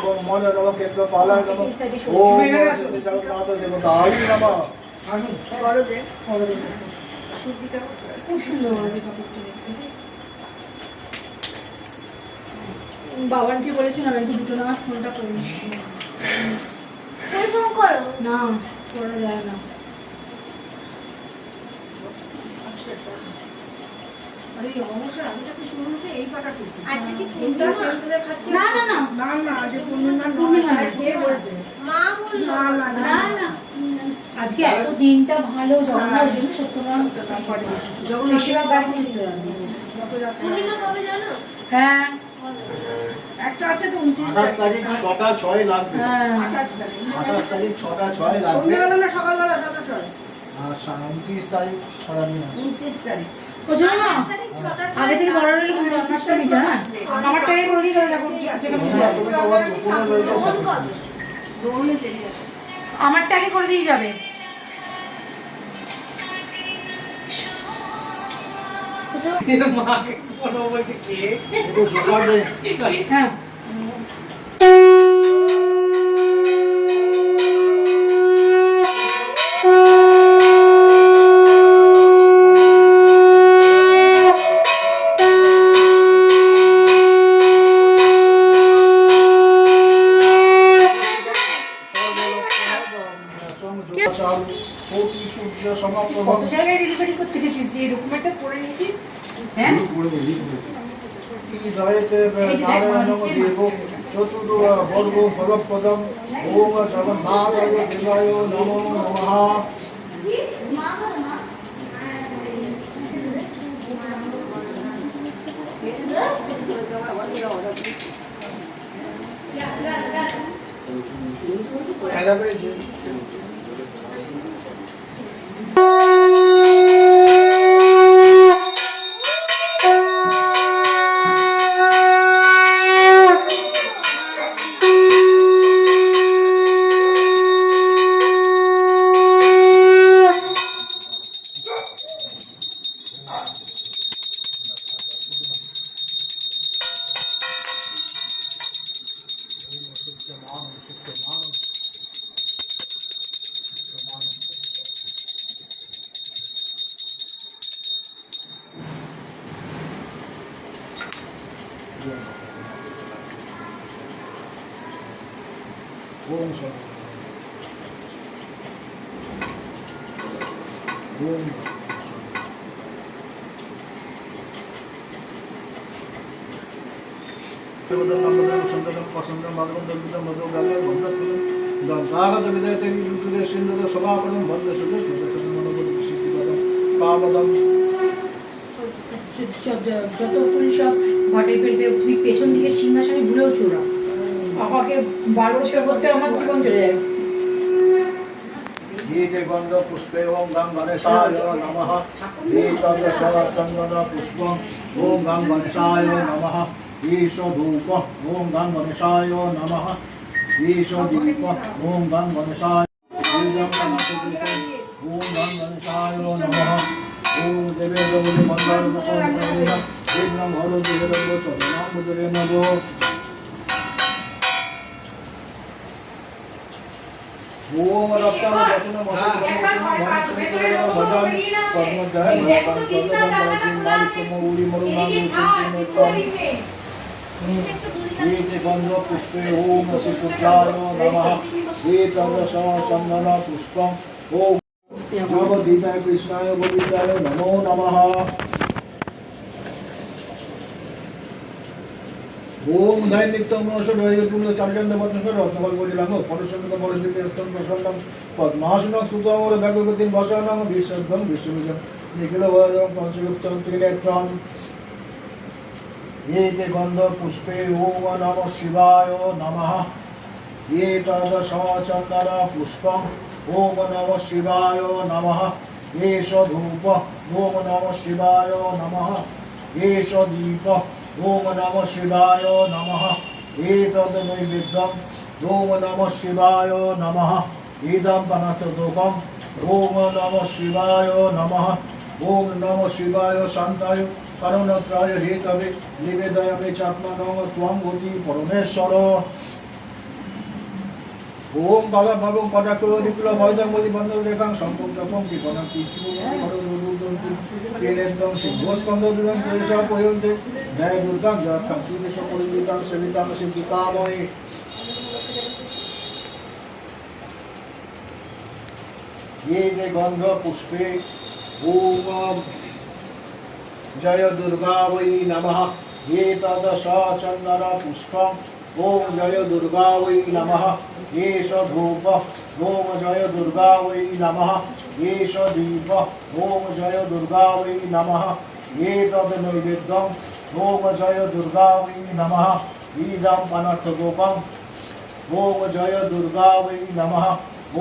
ओम मन नमः केंद्र पालाय नमः ओम जगन्नाथ देवताय नमः বড় দে সূর্যটা খুব সুন্দর বাবানকে বলেছিলাম একটু দুটো নাগাদ ফোনটা করিস ফোন করো না করা যায় না আরে অবশ্যই আমি তো শুরু হচ্ছে এই পাটা শুরু আজকে কি ফোনটা খেলতে খাচ্ছে না না না না না আজ পূর্ণিমা কে বলবে মা বলল না না না না আজকে এত দিনটা ভালো জন্মের জন্য সত্যনারায়ণ করে যখন বেশিরভাগ গাড়ি নিতে পূর্ণিমা কবে জানো? হ্যাঁ একটা আছে তো 28 তারিখ 6টা 6 লাগবে হ্যাঁ 28 তারিখ 6টা 6 লাগবে সন্ধ্যাবেলা না সকালবেলা 6টা 6 আর 29 তারিখ সারাদিন আছে 29 তারিখ ও জানো না আগে থেকে বড় হলে কিন্তু জন্মাষ্টমীটা হ্যাঁ আমারটাই করে দিয়ে যাবে যখন আছে কেন তুমি তো আবার গোপনে রয়েছে ফোন কর আমারটা আগে করে দিয়ে যাবে মাকে ফোন বলছে কে একটু জোগাড় দে হ্যাঁ কত জায়গায় ডেলিভারি করতে গেছিস যে এরকম একটা করে নিয়েছিস হ্যাঁ চতুর্বর্গ ফলপ্রদম ওম জগন্নাথায় দেবায় নমো নমঃ মা বলো মা ओम शरण ओम देवदम नमदम संततम पसंदम माधवम दर्पितम मधु गागम भंडस्तम दागागत विदयते युतुदे सिंधुद सभापदम भंड सुदे सुदर्शन मनोबल सिद्धिपदम पावदम যত ফুল সব ঘটে ফেলবে তুমি পেছন দিকে সিংহাসনে ভুলেও ছোড়া আমাকে 12 বছর করতে আমার জীবন চলে যায় गीते गंध पुष्पे ओम गंग गणेशाय नमः गीतदश चंदन पुष्पम ओम गंग गणेशाय नमः ईश धूप ओम गंग गणेशाय नमः ईश दीप ओम गंग गणेशाय ओम गंग गणेशाय नमः ओम देवे गौरी मंगल मुकुंद विघ्नं हरो देवो चरणं मुद्रे नमो ओम रक्तम दशन मशक भजन पद्मध्याय मालिकमौली मरुनागुरुचिन्नस्वामी गीते गंध पुष्पे ओम शिशुभ्याय नमः गीतदश चंदन पुष्पम ओम जगदीताय कृष्णाय गोविन्दाय नमो नमः ओम दैव नित्यम नमः तुम चार्जन देवतंग रत्नकल बोलिलांगो परशुंग परशुंग स्तन प्रसन्नम पद्मासनं स्तुतम भगवतीं वसनं विशुद्धं विश्वजं निखिलवरं पंचयुक्तं त्रिनेत्रं एते गंध पुष्पे ओम नमः शिवाय नमः एतदश चंदन पुष्पम ओम नमः शिवाय नमः एष धूप ओम नमः शिवाय नमः एष दीप ओम नमः शिवाय नमः एतद् नैवेद्यम् ओम नमः शिवाय नमः इदं पनतोदकम् ओम नमः शिवाय नमः ओम नमः शिवाय शान्ताय करुणत्रय हेतवे निवेदयामि चात्मनं त्वं गति परमेश्वर ओम बाबा भवं पदाकुलो निकुलो भयदं मोदि बंदो रेखां संपं जपं किपनं किचु करो रुदुदंतु केनेन्दं सिंहस्कंदो दुरं देशा पयन्ते जय दुर्गा जयखं किदेश परिवितां सेवितां सिद्धिकामये ये जे गंध पुष्पे ओम जय दुर्गा वै नमः ये तदश चंदन पुष्पं ओम जय दुर्गा वै नमः एष धूप ओम जय दुर्गा वै नमः एष दीप ओम जय दुर्गा वै नमः एतद् नैवेद्यम् ओम जय दुर्गा वै नमः इदम् अनर्थगोपम् ओम जय दुर्गा वै नमः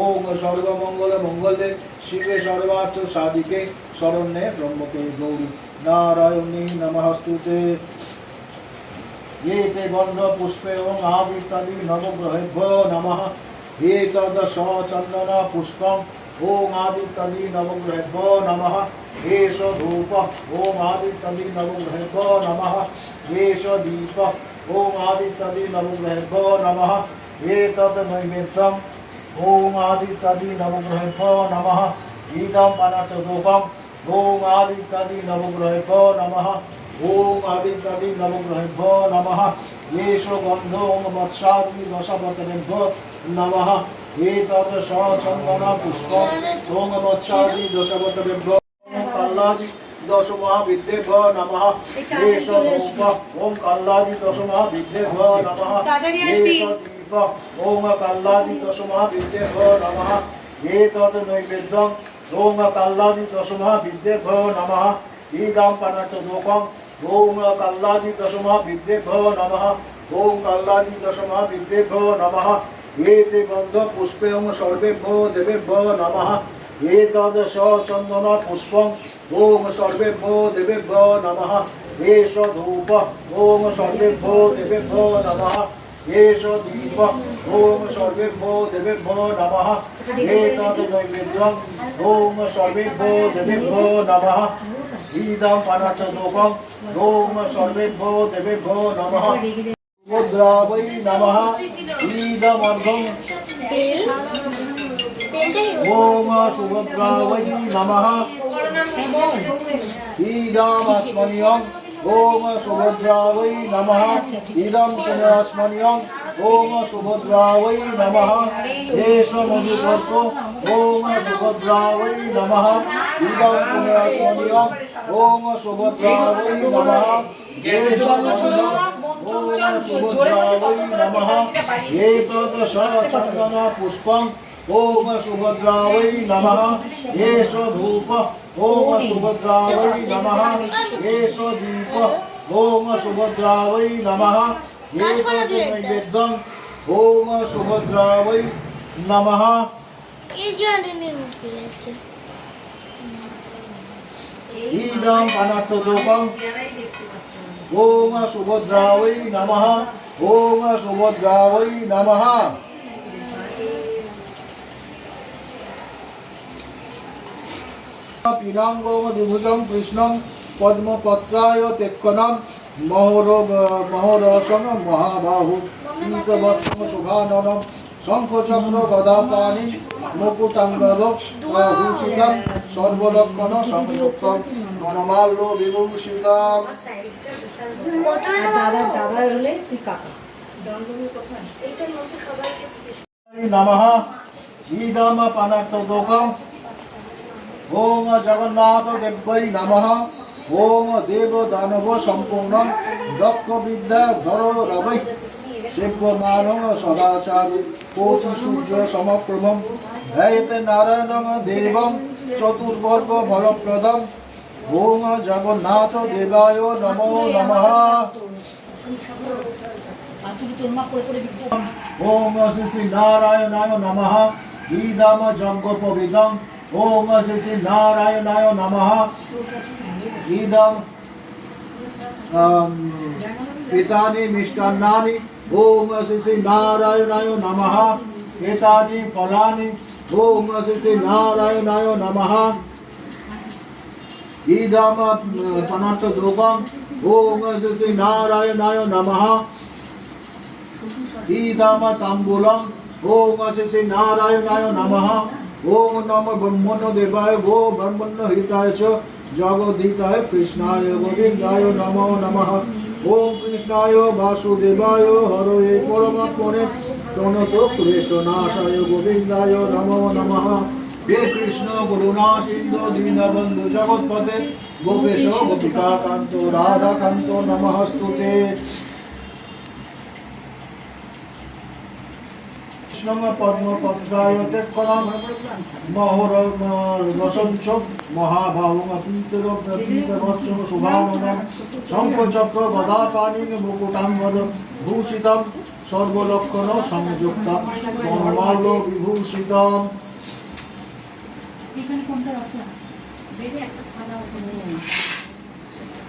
ओम सर्वमंगल मंगले शिवे सर्वार्थ साधिके शरण्ये त्र्यंबके गौरी नारायणी नमस्तुते ये ते गंध पुष्पे ओम आदित्यादि नवग्रहेभ्यो नमः एतदश चंदन पुष्पम ओम आदित्यादि नवग्रहेभ्यो नमः एष धूप ओम आदित्यादि नवग्रहेभ्यो नमः एष दीप ओम आदित्यादि नवग्रहेभ्यो नमः एतद् नैवेद्यम् ओम आदित्यादि नवग्रहेभ्यो नमः इदम् अनर्थगोपम् ओम आदित्यादि नवग्रहेभ्यो नमः ओम आदित्यादि नवग्रहेभ्यो नमः येष गन्धो मत्स्यादि दशवतरेभ्यो नमः एतद् चन्दन पुष्पम् ओम मत्स्यादि दशवतरेभ्यो कल्लादि दशमहाविद्येभ्यो नमः येष धूप ओम कल्लादि दशमहाविद्येभ्यो नमः येष दीप ओम कल्लादि दशमहाविद्येभ्यो नमः एतद् नैवेद्यम् ओम कल्लादि दशमहाविद्येभ्यो नमः इदम् अनर्थगोपम् ओम कल्लादि दशमहाविद्येभ्यो नमः ओम कल्लादि दशमहाविद्येभ्यो नमः एते गन्ध पुष्पें सर्वेभ्यो देवेभ्यो नमः एतद् चन्दन पुष्पम् ओम सर्वेभ्यो देवेभ्यो नमः एष धूप ओम सर्वेभ्यो देवेभ्यो नमः एष दीप ओम सर्वेभ्यो देवेभ्यो नमः एतद् नैवेद्यम् ओम सर्वेभ्यो देवेभ्यो नमः इदम् अनर्थगोपम् ओम सर्वेभ्यो देवेभ्यो नमः मुद्रा वै नमः इदमर्घम् ओम सुभद्रा वै नमः इदमस्मन्यम् ओम सुभद्रा वै नमः इदं पुनरस्मन्यम् ओम सुभद्रा वै नमः एष मधुपर्को ओम सुभद्रा वै नमः इदं पुनरस्मन्यम् ओम सुभद्रा वै नमः एष मधुपर्को ओम सुभद्रा वै नमः एतद् चन्दन पुष्पम् ओम सुभद्रा वै नमः एष धूप ओम सुभद्रा वै नमः एष दीप ओम सुभद्रा वै नमः एतद् नैवेद्यम् ओम सुभद्रा वै नमः इदम् अनर्थगोपम् ओम सुभद्रा वै नमः ओम सुभद्रा वै नमः पीनांगोम द्विभुजं कृष्णं पद्मपत्राय तेक्कणं महोरसं महाबाहु पीतवस्त्रं शुभाननं शंखचक्र गदापाणि मुकुटाङ्गदभूषितं सर्वलक्षण संयुक्तं गणमाल्य विभूषितं দাদার হলে তুই কাকা नमः इदम् अनर्थगोपम् ओम जगन्नाथ देव्यै नमः ओम देव दानव संपूर्णं दक्ष विद्या धरो रवै सेव्यमानं सदाचारि कोटि सूर्य समप्रभं ध्यायते नारायणं देवं चतुर्वर्ग फलप्रदम् ओम जगन्नाथ देवाय नमो नमः ओम श्री नारायणाय नमः इदं यज्ञोपवीतम् ओम श्री नारायणाय नमः इदं एतानि मिष्टान्नानि ओम श्री नारायणाय नमः एतानि फलानि ओम श्री नारायणाय नमः इदं पनार्थधूपम् ओम श्री नारायणाय नमः इदं ताम्बूलम् ओम श्री नारायणाय नमः ओम नमो ब्रह्मण्य देवाय गो ब्रह्मण्य हिताय च जगदीताय कृष्णाय गोविंदाय नमो नमः ओम कृष्णाय वासुदेवाय हरये परमात्मने प्रणतो क्लेशनाशाय गोविंदाय नमो नमः हे कृष्ण करुणा सिंधु दीनबंधु जगत्पते गोपेश गोपिका कांतो राधा कांतो नमस्तुते कृष्णम पद्म पत्राय तेक्करम महोर वसंच महाभावम पीतर पीतवस्त्रम शुभाननम शंख चक्र गदा पाणिं मुकुटं वद भूषितं सर्वलक्षण संयुक्तं कर्माल्य विभूषितं এখানে কোনটা রাখলাম বেরে একটা খাওয়া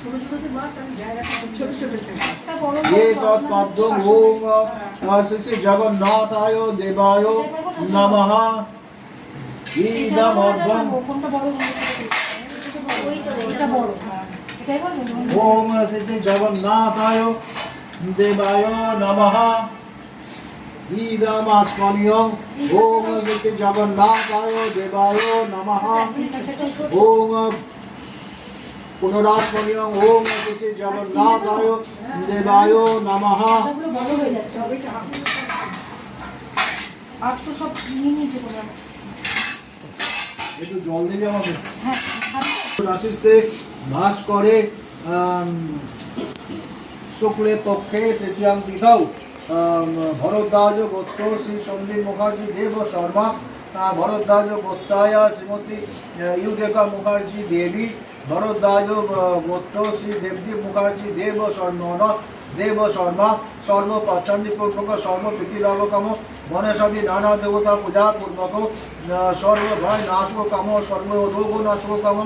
ছোট ছোট মাছ আমি জায়গাটা ছোট ছোট একটা বড় ये तत्पद्म ओम श्री जगन्नाथाय देवाय नमः इदमर्घं কোনটা বড় ওই তো এটা বড় এটাই বলবো ओम श्री जगन्नाथाय देवाय नमः इदमात्मन्यं ओम श्री जगन्नाथाय देवाय नमः ओम पुनरात्मन्यं ओम श्री जगन्नाथाय देवाय नमः এগুলো বড় হয়ে যাচ্ছে হবে এটা আর তো সব নিয়ে নিয়েছে কোনো একটু জল দিবি আমাকে হ্যাঁ রাশিতে ভাস করে শুক্লে পক্ষে তৃতীয়াং তিথৌ ভরদ্বাজ গোত্র শ্রী সন্দীপ মুখার্জি দেব শর্মা ভরদ্বাজ গোত্রায় শ্রীমতী ইউগেকা মুখার্জি দেবী ভরদ্বাজ গোত্র শ্রী দেবদীপ মুখার্জি দেব দেব শর্মা সর্ব পাচ্ছান্দি পূর্বক সর্ব প্রীতিলাভকাম গণেশাদি নানা দেবতা পূজা পূর্বক সর্ব ভয় নাশক কাম সর্ব রোগ নাশক কাম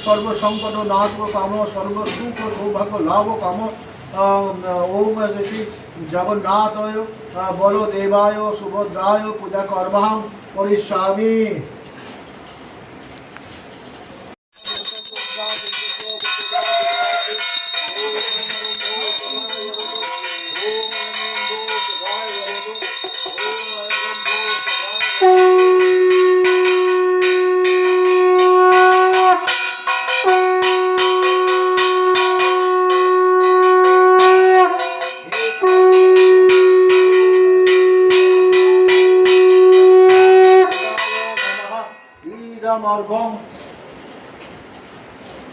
সর্ব সংকট নাশক কাম সর্ব সুখ সৌভাগ্য লাভ কাম ओम श्री जगन्नाथाय बलदेवाय सुभद्राय पूजा कर्महं करिष्यामि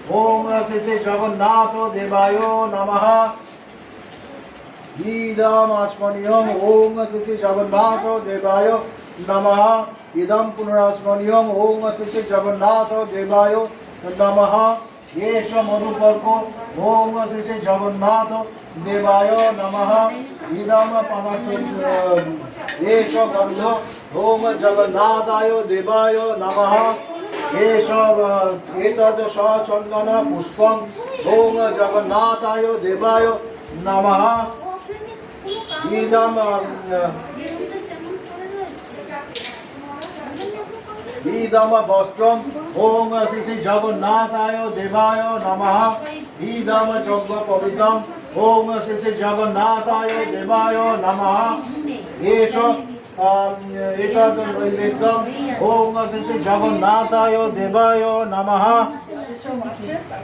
ओम श्री जगन्नाथ देवाय नमः इदमास्मन्यं ओम श्री जगन्नाथ देवाय नमः इदं पुनरास्मन्यं ओम श्री जगन्नाथ देवाय नमः एष मधुपर्को ओम श्री जगन्नाथ देवाय नमः इदं पनत एष गन्ध ओम जगन्नाथाय देवाय नमः एतद् सचन्दन पुष्पं ओम जगन्नाथाय देवाय नमः इदं वस्त्रं ओम श्री जगन्नाथाय देवाय नमः इदं यज्ञोपवीतं ओम श्री जगन्नाथाय देवाय नमः एष एतद् नैवेद्यम् ओम श्री जगन्नाथाय देवाय नमः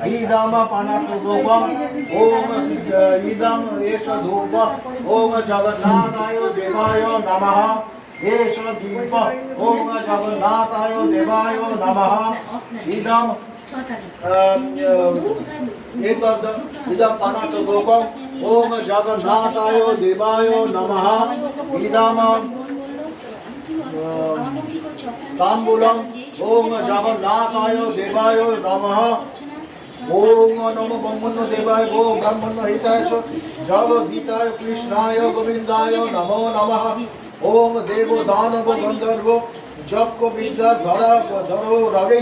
इदं पानकधूपम् ओम इदं एष धूप ओम जगन्नाथाय देवाय नमः एष दीप ओम जगन्नाथाय देवाय नमः इदं एतद् इदं पानकधूपम् ओम जगन्नाथाय देवाय नमः इदं ताम्बूलम् ओम जगन्नाथाय देवाय नमः ओम नमो ब्रह्मण्य देवाय गो ब्रह्मण्य हिताय च जगदीताय कृष्णाय गोविंदाय नमो नमः ओम देव दानव गंधर्व जप विद्या धरो रवि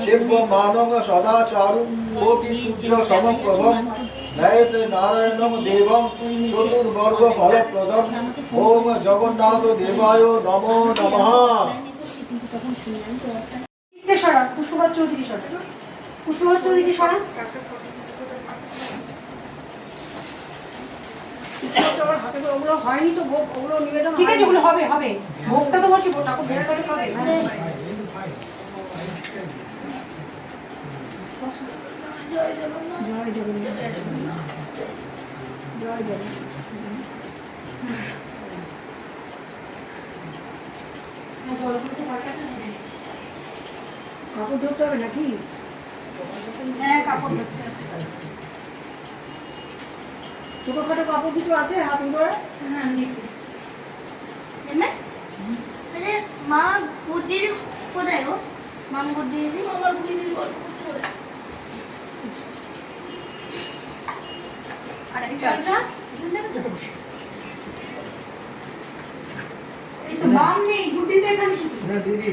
शिव मानव सदाचारु कोटि सूर्य समप्रभम दैत नारायणं देवं चतुर्वर्ग फलप्रदम् ओम जगन्नाथ देवाय नमो नमः সরা পুষ্পরাজ চৌধুরী সরা পুষ্পরাজ চৌধুরী সরা আমার হাতে করে ওগুলো হয়নি তো ভোগ, ওগুলো নিবেদন ঠিক আছে, হয়নি। ওগুলো হবে হবে। ভোগটা তো হচ্ছে, ঠাকুর ভোগ করে খাবে। জয় জগন্নাথ। জয় জগন্নাথ। জয় জগন্নাথ। কাপড় ধরতে হবে নাকি? হ্যাঁ, কাপড় ধরছে। ছোটখাটো কাপড় কিছু আছে হাত ধরে? হ্যাঁ, নিচ্ছি। এমএ মানে মা বুদ্ধির কোথায় গো? মাম বুদ্ধি দিদি আমার বুদ্ধি দিদি গল্প করছে কোথায়? আর একটা আছে। এই তো মাম নেই, গুড্ডি তো এখানে শুধু। না দিদি,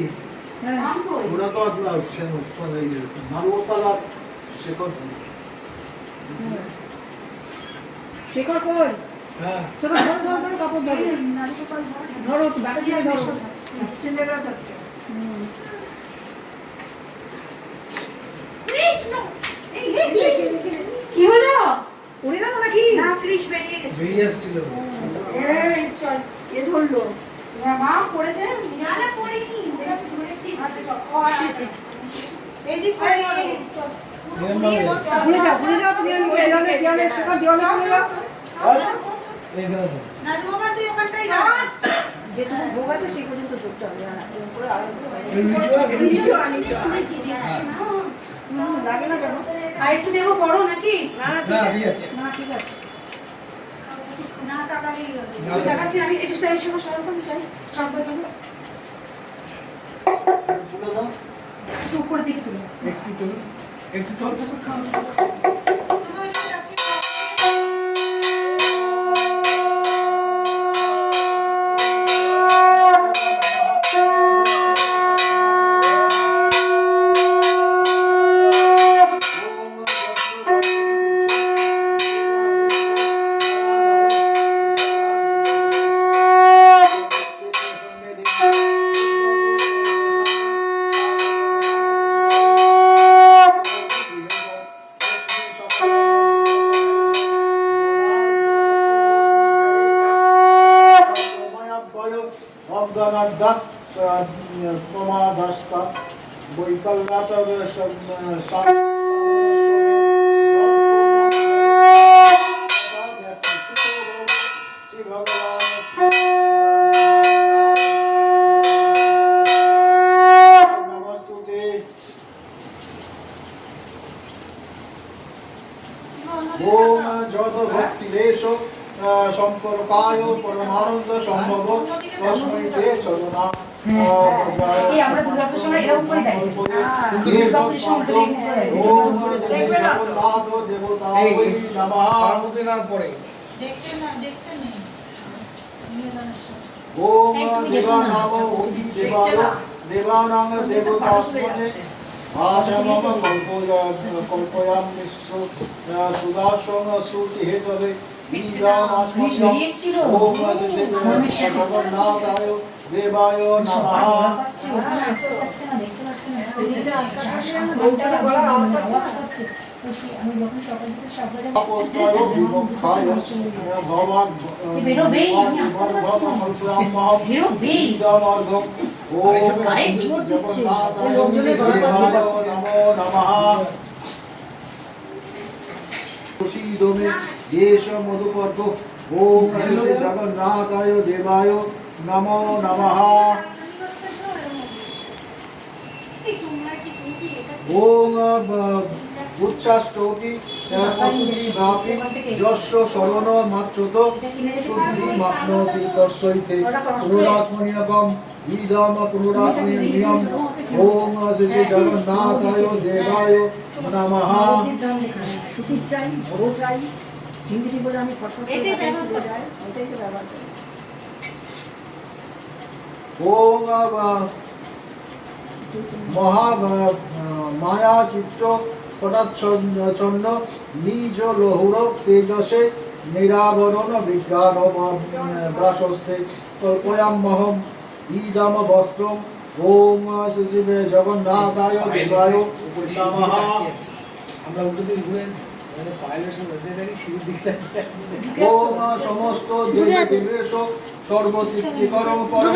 হ্যাঁ। মাম কই? ওরা তো মানবতলা শেখর। শেখর কই? হ্যাঁ, চলো ধরো ধরো ধরো কাপড় ধরো। ধরো ব্যাটা দিয়ে ধরো। ছেলেরা যাচ্ছে। কি হলো? উড়ে গেল নাকি? না, কৃষ বেরিয়ে গেছে। বেরিয়ে আসছিল। এই চল, কে ধরলো? মা পড়েছে? না না পড়িনি ওরা তো ধরেছি এইদিক করে ভুলে যাও তুমি, আমি ওই দেওয়ালে শেখর দেওয়ালে চলে যাও। এখানে তো নাজু বাবা তুই ওখানটাই যা। যেটুকু ভোগ আছে সেই পর্যন্ত ধরতে হবে। এরকম করে আরম্ভ হয়। নিচু শুনেছি লাগে না কেন? আর একটু দেবো বড় নাকি? না না, ঠিক আছে। না ঠিক আছে। না তাকালেই হলো। না, দেখাচ্ছি আমি একটু স্টাইল শেখর সরকার চাই। সামনে সামনে তুলে দাও, একটু উপরের দিকে তুলে। একটু তুলে, একটু তোল। প্রমাদাস্তা বৈকল্যাতর শ্রী ভগবান নমস্তুতে। ওম যত ভক্তিরেশ সম্পর্কায় পরমানন্দ সম্ভব তস্मै তে চরণা। এই আমরা দুর্গাপুরের সময় এরকম করে দেয়। দুর্গাপুরের সময় উল্টো দিকে করে দেয়। ওম জগন্নাথ দেবতায় নমঃ। পার্বতীনার পরে দেখতে নেই। ওম এই তুমি দেখো না। দেবানাম ওহি দেবায় দেবানাং দেবতাস্মনে আজমম কল্পয়াম মিশ্র সুদাসন শ্রুতি হেতবে কৃষ বেরিয়ে এসেছিল। ওম জগন্নাথায় দেবায় নমঃ। পাচ্ছে, ওখানে আসতে পারছে না, দেখতে পাচ্ছে না। ঘন্টার গলার আওয়াজ পাচ্ছে না? আমি যখন সকাল থেকে সাবধানে আপত্রায় বিমুখায় ভবান বেরোবেই, আমি আটকাতে পারছি না। বেরোবেই। ইদমর্ঘম ওম গায়ে জোর দিচ্ছে। জগন্নাথায় লোকজনের গলা দেবায় পাচ্ছে। নমো নমঃ। প্রসীদমে দেশ মধুপর্ব ওম শ্রী জগন্নাথায় দেবায় নমো নমঃ। এই তোমরা কি তুমি কি এটা ওম উচ্চাষ্টপি পশুতি ভাপি যস্য শরণ মাত্রত শুদ্ধি মাপ্নোতি তস্যৈতে পুনরাত্মনিয়কম ইদম পুনরাত্মনিয়ম। ওম শ্রী জগন্নাথায় দেবায় নমঃ। মন্দির দাম লেখা আছে। সুতির চাই, বড় চাই, হিন্দি বলে আমি ফসল করে এটাই তাকে ব্যবহার তুলে করো। যাই, ওটাই তো ব্যবহার করি। ওম মহা মায়া চিত্র পটাচ্ছন্ন নিজ লহুর তেজসে নিরাবরণ বিজ্ঞান ব্রাশস্তে কল্পয়ামহম ইদম বস্ত্রম। ওম শ্রী জগন্নাথায় দেবায় নমঃ। আমরা উল্টো দিকে ঘুরে আসি। ওম সমস্ত দেবেশ সর্বতৃপ্তিকরং পরম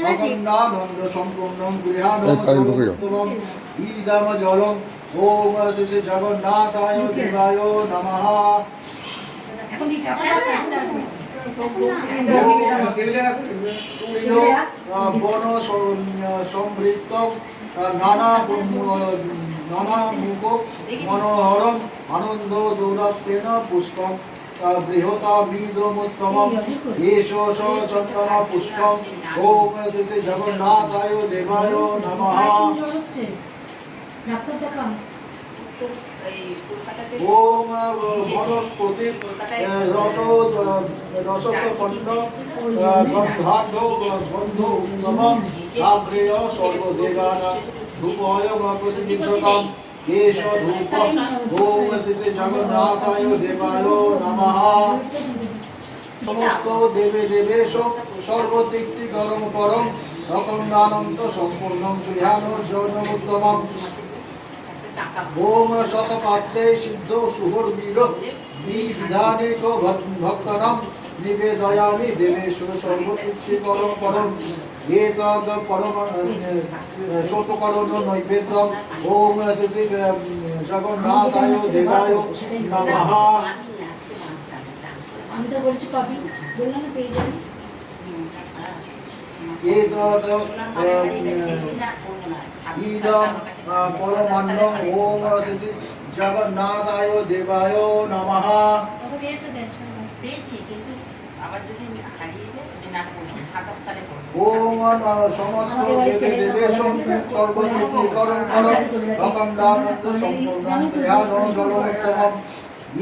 অখণ্ডানন্দ সম্পূর্ণং গৃহাণং ঈদম জলং ওম শ্রী জগন্নাথায় দেবায় নমঃ। এখন দিচ্ছি বন সমৃদ্ধ নানা মুখ মনোহরম আনন্দ দৌরাত্মেন পুষ্পম বৃহতামিদমুত্তমম এষ সচন্দন পুষ্পম ওম শ্রী জগন্নাথায় দেবায় নমঃ। ডাক্তার দেখান ওম বনস্পতি রসপন্ন গন্ধাঢ্য বন্ধু উত্তমম আগ্রেয় সর্বদেবানাং ধূপয় প্রতিদিশতাম কেশ ধূপ ওম শ্রী জগন্নাথায় দেবায় নমঃ। সমস্ত দেবে দেবেশ সর্বতৃপ্তিকরং পরম অখণ্ডানন্দ সম্পূর্ণং গৃহাণ জনমুত্তমম ওম শতপাত্রে সিদ্ধ সুহর্বীর বিধানেক ভক্তনাম নিবেদয়ামি দেবেশ সর্বতৃপ্তি পরম পরম এতদ পরম সোপকরণ নৈবেদ্যম ওম শ্রী জগন্নাথায় দেবায় নমঃ। আমি তো বলছি কপি বললাম না পেয়ে যাবি এতদ ঈদম পরমান্নং ওম শ্রী জগন্নাথায় দেবায় নমঃ। পেয়েছি কিন্তু আবার যদি হারিয়ে যায় না 27 সালে ওম সমস্ত দেবে দেবেশ সর্বতৃপ্তিকরং পরম অখণ্ডানন্দ সম্পূর্ণং গৃহাণ জলমুত্তমম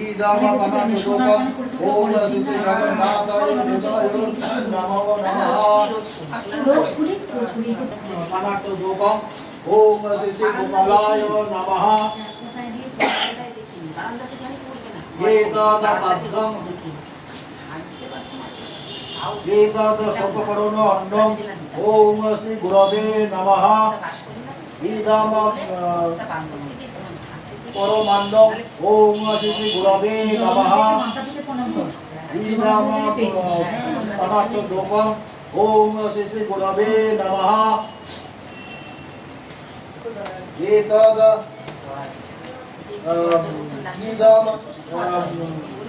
ঈদম পনান্তোকম ওম শ্রী জগন্নাথায় দেবায় নমঃ নমঃ। রোজ পুরি পনান্তোকম ওম শ্রী গোপালায় নমঃ। বারান্দাতে জানি করবে না এতদ পাদ্যম এতদ সর্বকরণ অন্নম ওম শ্রী গুরবে নমঃ। ঈদম পরমান্নম ওম শ্রী গুরবে নমঃ। মাথা থেকে প্রণাম কর ঈদম পনান্তোকম ওম শ্রী গুরবে নমঃ। এতদ ঈদম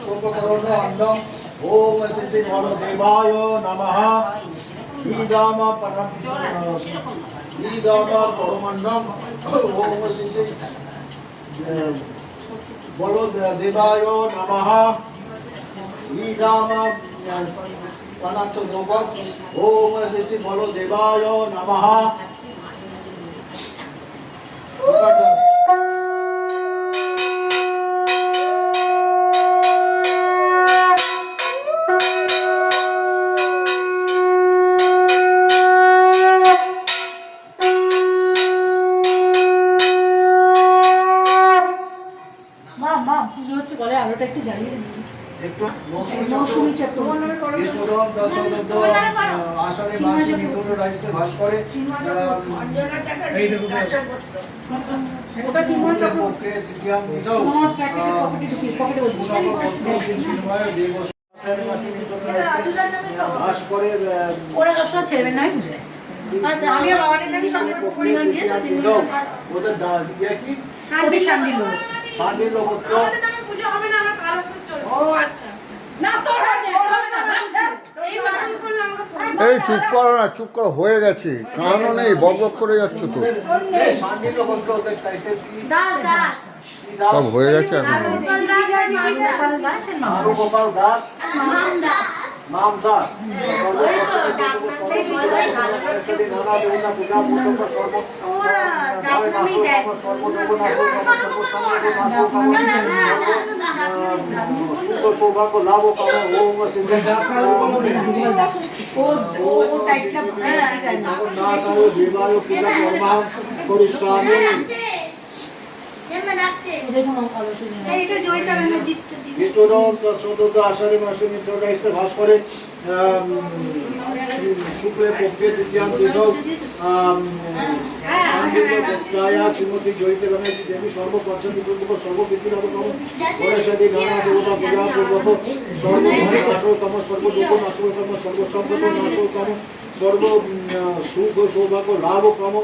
সর্বকরণ অন্নম ওম শ্রী বলদেবায় নমঃ। ঈদম পরমান্নম ওম শ্রী বলদেবায় নমঃ। ঈদম পনান্তোকম ওম শ্রী বলদেবায় নমঃ। মা মা পুজো হচ্ছে বলে আলোটা একটু জ্বালিয়ে দিবি একটু মৌসুমী চক্র ইষ্টদম দশদত্ত আষাঢ়ে মাসে নিপুণ রাজতে ভাস করে ওটা চিন্ময় চক্র পক্ষে তৃতীয়াঙ্কিত তোমার প্যাকেটে পকেটে ঢুকিয়ে পকেটে বলছি ভাস করে ওরা সব ছেড়বেন না আমি বুঝে আমিও বাবাটির নামে সঙ্গে পরিমাণ দিয়েছে ওদের ইয়ে কি শান্তি শান্তি লোক শান্তির লোকত্ব আমাদের নামে পুজো হবে না, আমার কাল আসতে চলছে। ও আচ্ছা না তোর হবে না এই বারণ করলে আমাকে ফোন এই চুপ করো না, চুপ করো, হয়ে গেছে, কানও নেই, বক বক করে যাচ্ছ তো। শান্তির লোকত্ব ওদের টাইটেল কি দাস দাস সব হয়ে গেছে এখন। আরো গোপাল দাস মান দাস নাম দাস ওরা ডাকনামই দেয় সৌভাগ্য লাভ পরিশ্রমী ডাকছে ওদের কোনো আলো শুনে না এইটা জয়িতা ব্যানার্জি বিষ্ণুরম তৎসদত আষাঢ়ে মাসে মিত্ররাইস্তে ভাস করে শুক্লে পক্ষে তৃতীয়ান্তিথৌ শ্রীমতী জয়িতে ব্যানার্জি দেবী সর্বপঞ্চমী পূর্বক সর্ববিদ্যুরবতম গণেশাদি নানা দেবতা পূজা পূর্বক সর্বনাশতম সর্বদুঃখ নাশতম সর্বসম্পদ নাশতম সর্ব সুখ সৌভাগ্য লাভক্রম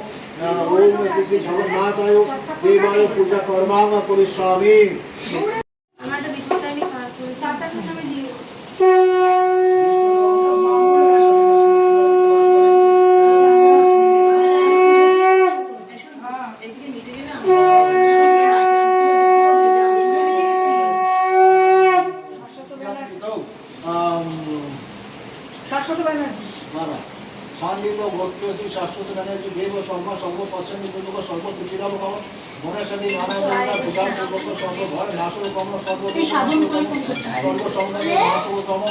ওম শ্রী জগন্নাথায় দেবায় পূজা কর্মাং করিষ্যামি। আমার একটা বিপদে আমি খারাপ করেছি। শাশ্বত ব্যানার্জি সান্নিধ্য ভক্তি শাশ্বত ব্যানার্জি দেব শর্মা সর্বপচ্ছন্দ পূর্বক সর্বতিথিরাম কম গণেশাদি নানা দেবতা পূজা পূর্বক সর্বভয় নাশতম এই সাধন করে ফোন করছে। সর্বসংগ্রামী নাশতম